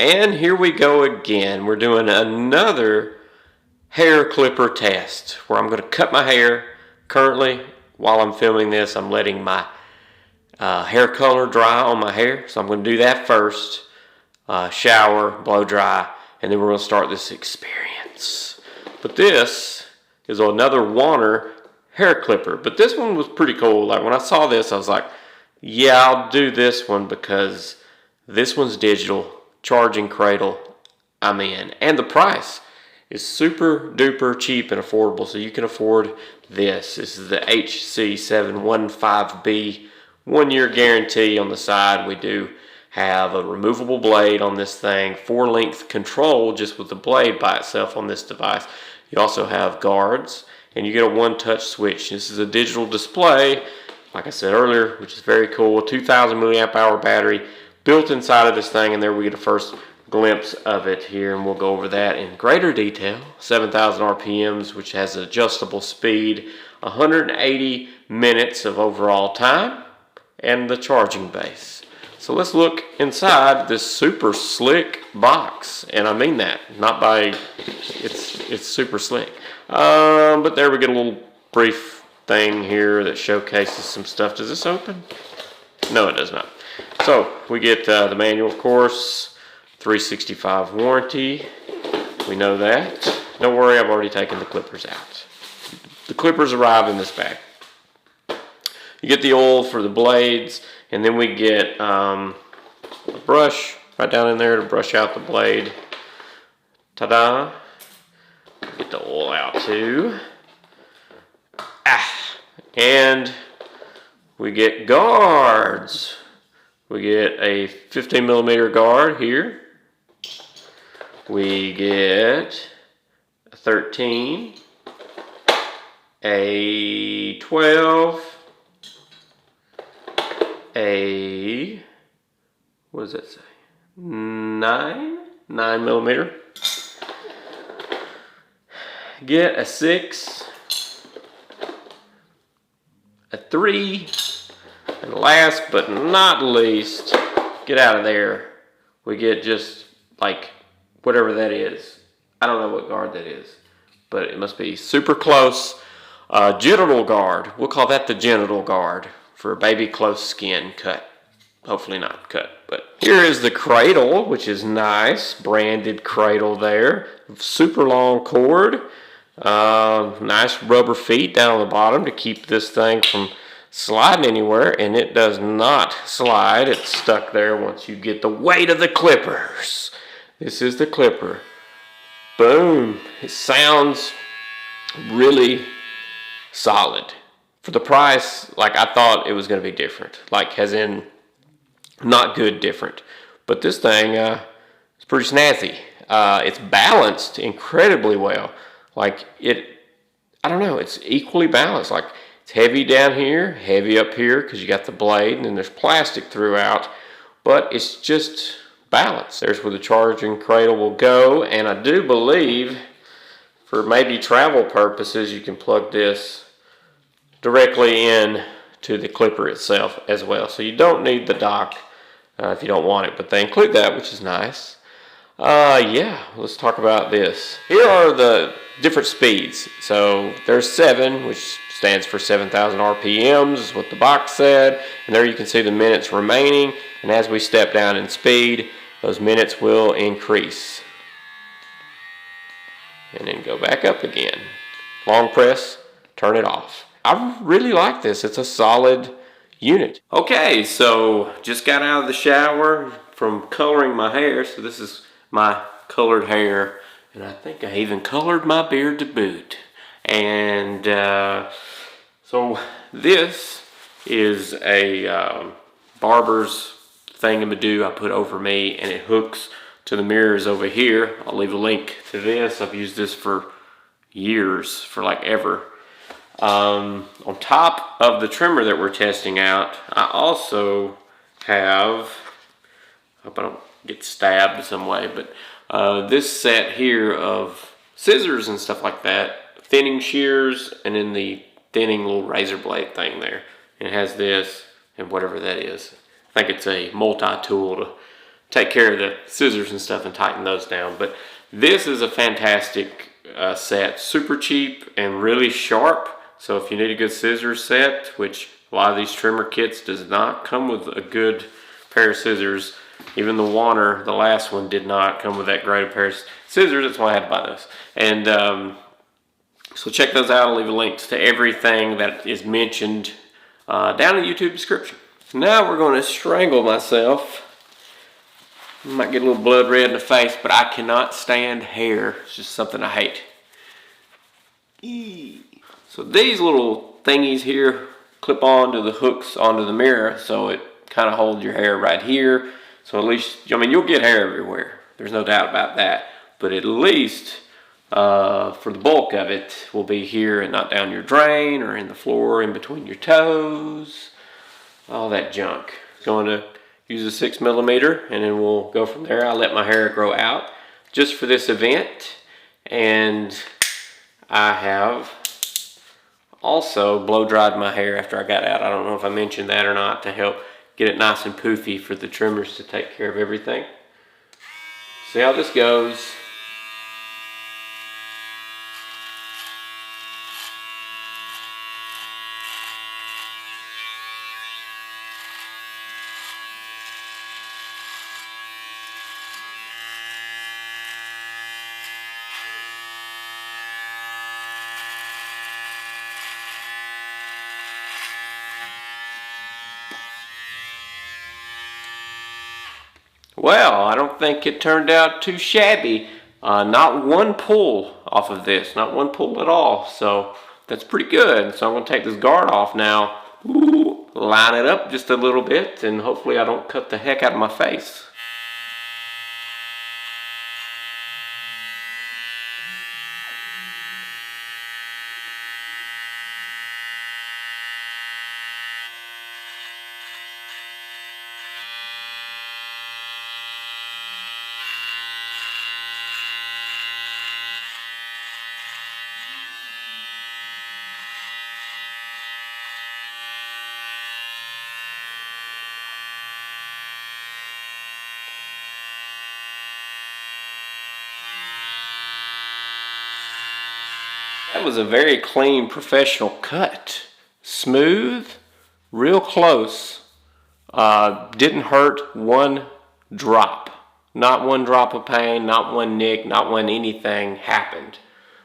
And here we go again. We're doing another hair clipper test where I'm going to cut my hair. Currently, while I'm filming this, I'm letting my hair color dry on my hair. So I'm going to do that first, shower, blow dry, and then we're going to start this experience. But this is another WONER hair clipper. But this one was pretty cool. Like when I saw this, I was like, yeah, I'll do this one because this one's digital, charging Cradle, I'm in. And the price is super duper cheap and affordable, so you can afford this. This is the HC715B 1-year guarantee on the side. We do have a removable blade on this thing, 4-length control just with the blade by itself on this device. You also have guards, and you get a one-touch switch. This is a digital display, like I said earlier, which is very cool. 2,000 milliamp hour battery built inside of this thing, and there we get a first glimpse of it here, and we'll go over that in greater detail. 7,000 RPMs, which has adjustable speed, 180 minutes of overall time, and the charging base. So let's look inside this super slick box, and I mean that, not by, it's super slick. But there we get a little brief thing here that showcases some stuff. Does this open? No, it does not. So we get the manual, of course, 365 warranty. We know that. Don't worry, I've already taken the clippers out. The clippers arrive in this bag. You get the oil for the blades, and then we get a brush right down in there to brush out the blade. Ta-da! Get the oil out too. And we get guards. We get a 15 millimeter guard here. We get a 13, a 12, a, what does that say? 9 millimeter. Get a 6, a 3, and last but not least, get out of there, we get just like whatever that is. I don't know what guard that is, but it must be super close. Genital guard, we'll call that the genital guard for a baby close skin cut. Hopefully not cut, but here is the Cradle, which is nice, branded Cradle there. Super long cord. Nice rubber feet down the bottom to keep this thing from sliding anywhere, and it does not slide. It's stuck there once you get the weight of the clippers. This is the clipper. Boom. It sounds really solid. For the price, like I thought it was going to be different, like as in not good different. But this thing is pretty snazzy. It's balanced incredibly well. Like I don't know, it's equally balanced. Like it's heavy down here, heavy up here because you got the blade, and then there's plastic throughout, but it's just balanced. There's where the charging Cradle will go, and I do believe for maybe travel purposes you can plug this directly in to the clipper itself as well. So you don't need the dock if you don't want it, but they include that, which is nice. Yeah, let's talk about this. Here are the different speeds. So there's 7, which stands for 7,000 RPMs, is what the box said. And there you can see the minutes remaining. And as we step down in speed, those minutes will increase. And then go back up again. Long press, turn it off. I really like this. It's a solid unit. Okay, so just got out of the shower from coloring my hair. So this is my colored hair, and I think I even colored my beard to boot. And so this is a barber's thingamadoo I put over me, and it hooks to the mirrors over here. I'll leave a link to this. I've used this for years, for like ever. On top of the trimmer that we're testing out, I also have, I hope I don't get stabbed in some way, but this set here of scissors and stuff like that, thinning shears, and then the thinning little razor blade thing there. And it has this and whatever that is. I think it's a multi-tool take care of the scissors and stuff and tighten those down. But this is a fantastic set, super cheap and really sharp. So if you need a good scissors set, which a lot of these trimmer kits does not come with a good pair of scissors. Even the WONER, the last one, did not come with that great pair of scissors. That's why I had to buy those. And so check those out. I'll leave links to everything that is mentioned down in the YouTube description. Now we're going to strangle myself. I might get a little blood red in the face, but I cannot stand hair. It's just something I hate. So these little thingies here clip onto the hooks onto the mirror, so it kind of holds your hair right here. So at least, I mean, you'll get hair everywhere. There's no doubt about that. But at least for the bulk of it will be here and not down your drain or in the floor in between your toes. All that junk. Going to use a 6mm and then we'll go from there. I'll let my hair grow out just for this event. And I have also blow dried my hair after I got out. I don't know if I mentioned that or not, to help get it nice and poofy for the trimmers to take care of everything. See how this goes. Well, I don't think it turned out too shabby. Not one pull off of this, not one pull at all. So that's pretty good. So I'm going to take this guard off now, line it up just a little bit, and hopefully I don't cut the heck out of my face. That was a very clean, professional cut. Smooth, real close. Didn't hurt one drop. Not one drop of pain, not one nick, not one anything happened.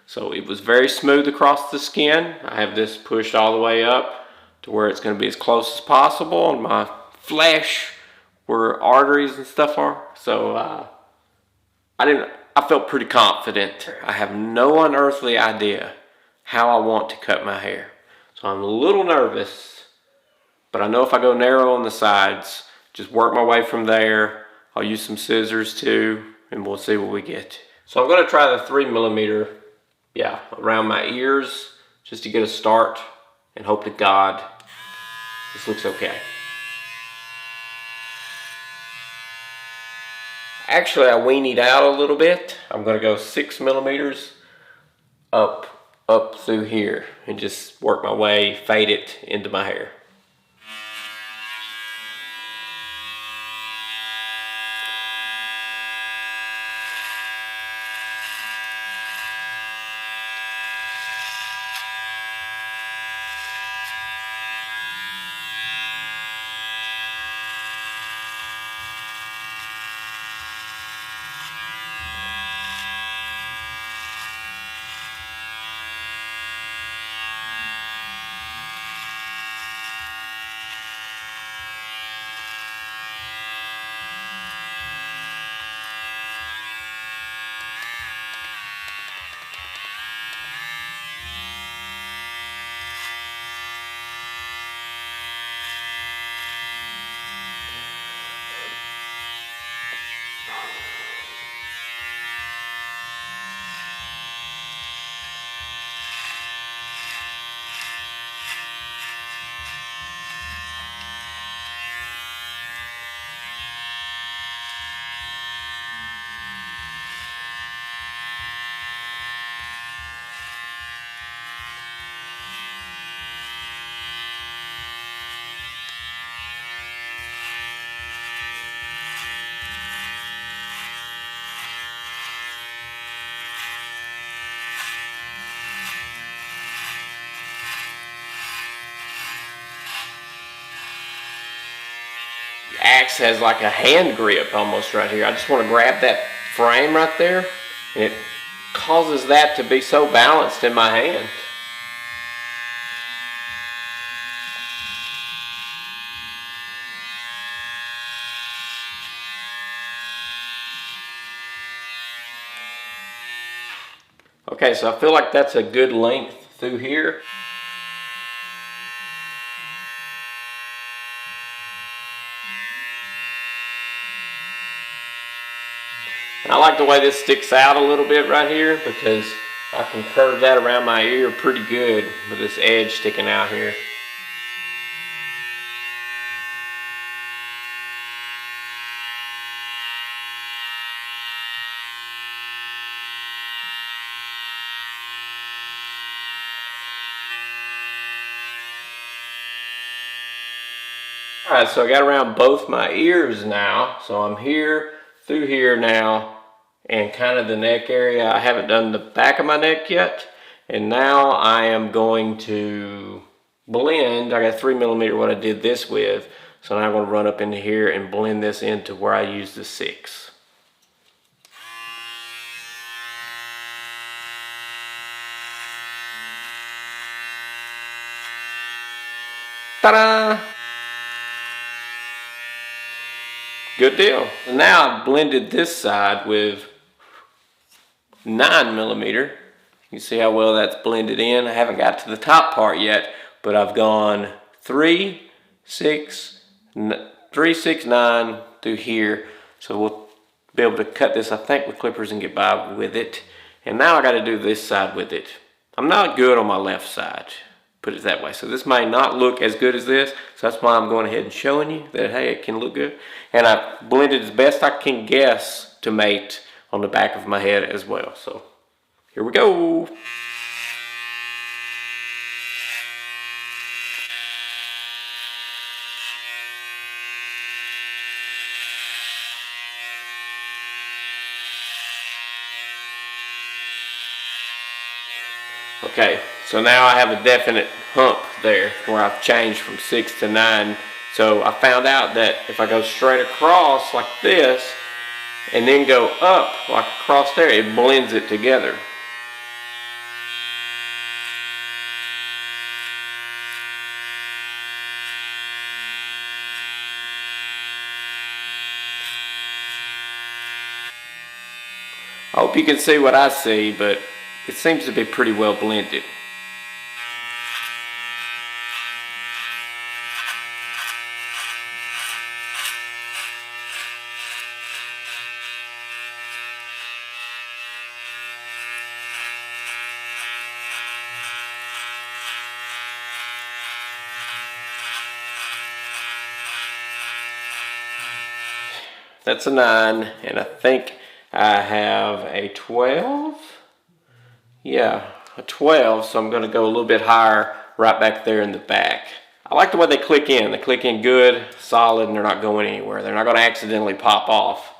So it was very smooth across the skin. I have this pushed all the way up to where it's going to be as close as possible on my flesh where arteries and stuff are. So I felt pretty confident. I have no unearthly idea how I want to cut my hair. So I'm a little nervous, but I know if I go narrow on the sides, just work my way from there. I'll use some scissors too, and we'll see what we get. So I'm gonna try the 3mm, around my ears, just to get a start, and hope to God this looks okay. Actually, I weenied out a little bit. I'm gonna go 6mm up through here and just work my way, fade it into my hair. axe has like a hand grip almost right here. I just want to grab that frame right there, and it causes that to be so balanced in my hand. Okay, so I feel like that's a good length through here. And I like the way this sticks out a little bit right here because I can curve that around my ear pretty good with this edge sticking out here. Alright, so I got around both my ears now. So I'm here, through here now, and kind of the neck area. I haven't done the back of my neck yet. And now I am going to blend. I got 3mm what I did this with. So now I'm going to run up into here and blend this into where I use the 6. Ta-da! Good deal. Now I've blended this side with 9mm. You can see how well that's blended in. I haven't got to the top part yet, but I've gone 3, 6, 9 through here. So we'll be able to cut this, I think, with clippers and get by with it. And now I got to do this side with it. I'm not good on my left side, put it that way. So this may not look as good as this. So that's why I'm going ahead and showing you that, hey, it can look good. And I've blended as best I can guess to mate on the back of my head as well. So here we go. Okay, so now I have a definite hump there where I've changed from 6 to 9. So I found out that if I go straight across like this and then go up like across there, it blends it together. I hope you can see what I see, but it seems to be pretty well blended. That's a 9, and I think I have a 12. Yeah, a 12, so I'm going to go a little bit higher right back there in the back. I like the way they click in. They click in good, solid, and they're not going anywhere. They're not going to accidentally pop off.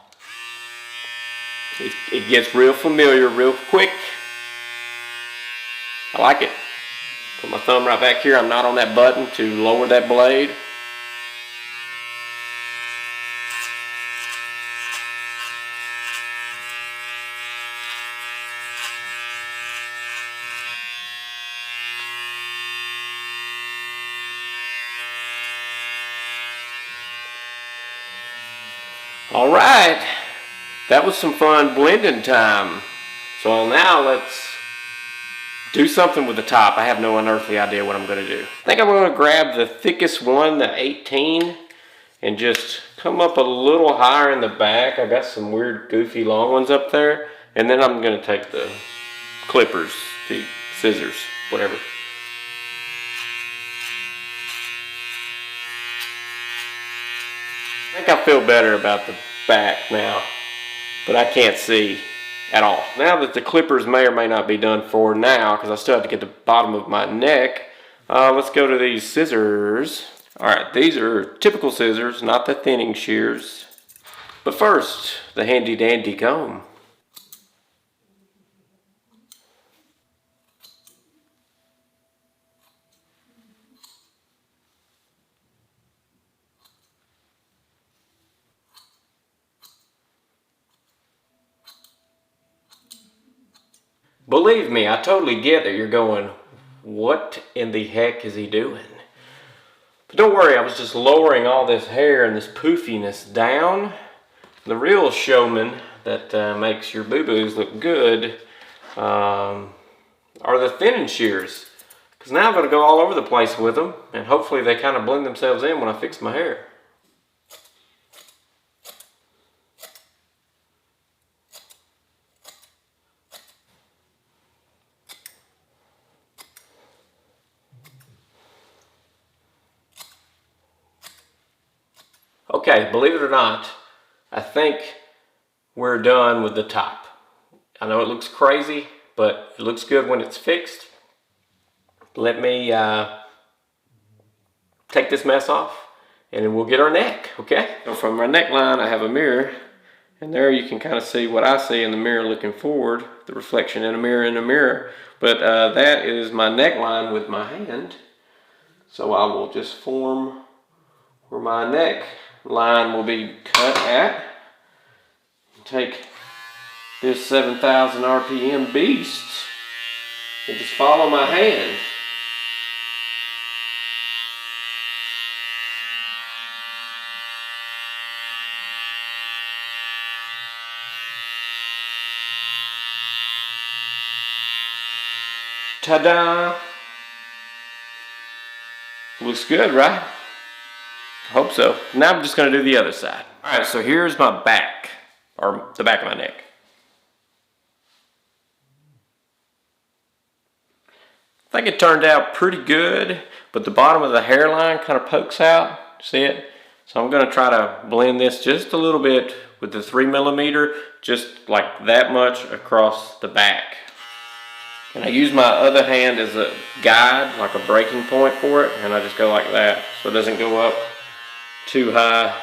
It gets real familiar real quick. I like it. Put my thumb right back here. I'm not on that button to lower that blade. All right, that was some fun blending time. So now let's do something with the top. I have no unearthly idea what I'm going to do. I think I'm going to grab the thickest one, the 18, and just come up a little higher in the back. I got some weird, goofy, long ones up there. And then I'm going to take the clippers, the scissors, whatever. I think I feel better about the back now, but I can't see at all. Now that the clippers may or may not be done for now, because I still have to get the bottom of my neck, let's go to these scissors. Alright, these are typical scissors, not the thinning shears. But first, the handy dandy comb. Believe me, I totally get that you're going, what in the heck is he doing? But don't worry, I was just lowering all this hair and this poofiness down. The real showman that makes your boo-boos look good are the thinning shears. Because now I'm going to go all over the place with them, and hopefully they kind of blend themselves in when I fix my hair. Okay, believe it or not, I think we're done with the top. I know it looks crazy, but it looks good when it's fixed. Let me take this mess off and we'll get our neck, okay? So from my neckline, I have a mirror, and there you can kind of see what I see in the mirror looking forward, the reflection in a mirror. But that is my neckline with my hand. So I will just form where my neck line will be cut at. Take this 7,000 RPM beast and just follow my hand. Ta-da! Looks good, right? I hope so. Now I'm just going to do the other side. Alright, so here's my back, or the back of my neck. I think it turned out pretty good, but the bottom of the hairline kind of pokes out. See it? So I'm going to try to blend this just a little bit with the 3mm, just like that much across the back. And I use my other hand as a guide, like a breaking point for it, and I just go like that so it doesn't go up too high.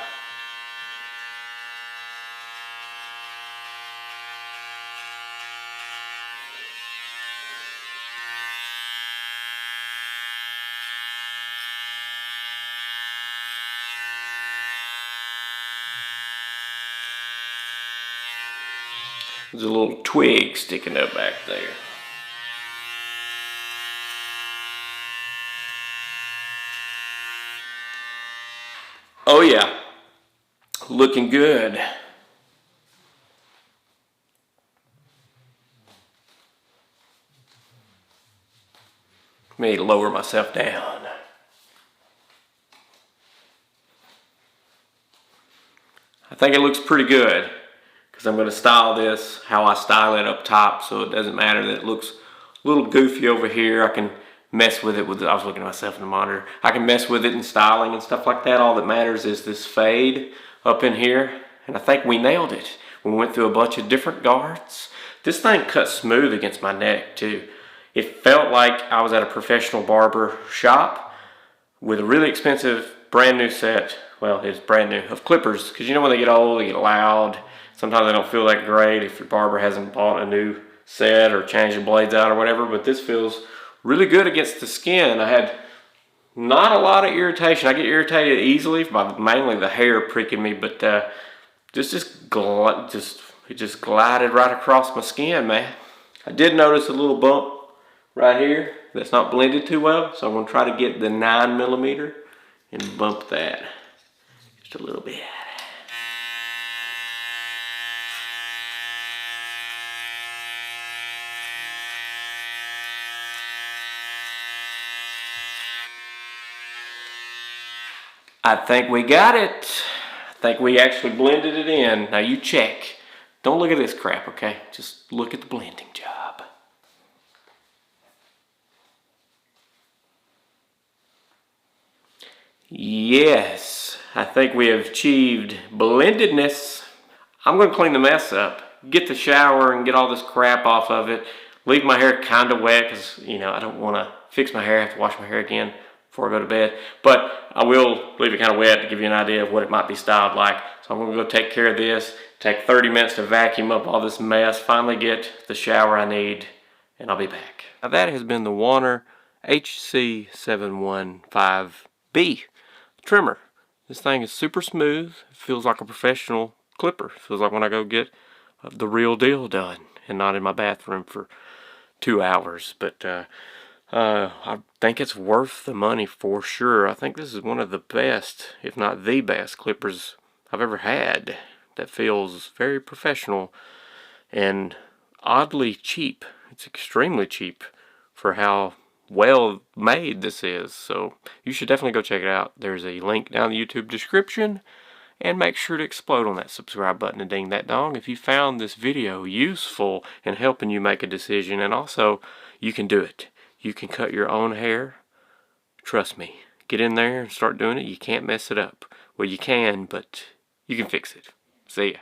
There's a little twig sticking up back there. Oh yeah, looking good. Let me lower myself down. I think it looks pretty good because I'm going to style this how I style it up top, so it doesn't matter that it looks a little goofy over here. I can mess with it with, I was looking at myself in the monitor. I can mess with it in styling and stuff like that. All that matters is this fade up in here. And I think we nailed it. We went through a bunch of different guards. This thing cut smooth against my neck too. It felt like I was at a professional barber shop with a really expensive brand new set. Well, it's brand new, of clippers. Because you know when they get old, they get loud. Sometimes they don't feel that great if your barber hasn't bought a new set or changed the blades out or whatever. But this feels really good against the skin. I had not a lot of irritation. I get irritated easily by mainly the hair pricking me, but it just glided right across my skin, man. I did notice a little bump right here that's not blended too well, so I'm going to try to get the 9mm and bump that just a little bit. I think we got it. I think we actually blended it in. Now you check. Don't look at this crap, okay? Just look at the blending job. Yes, I think we have achieved blendedness. I'm going to clean the mess up, get the shower and get all this crap off of it. Leave my hair kind of wet because, you know, I don't want to fix my hair. I have to wash my hair again before I go to bed. But I will leave it kind of wet to give you an idea of what it might be styled like. So I'm going to go take care of this, take 30 minutes to vacuum up all this mess, finally get the shower I need, and I'll be back. Now that has been the WONER HC715B trimmer. This thing is super smooth. It feels like a professional clipper. It feels like when I go get the real deal done and not in my bathroom for 2 hours. But I think it's worth the money for sure. I think this is one of the best, if not the best, clippers I've ever had. That feels very professional and oddly cheap. It's extremely cheap for how well made this is. So you should definitely go check it out. There's a link down in the YouTube description. And make sure to explode on that subscribe button and ding that dong if you found this video useful in helping you make a decision. And also, you can do it. You can cut your own hair. Trust me. Get in there and start doing it. You can't mess it up. Well, you can, but you can fix it. See ya.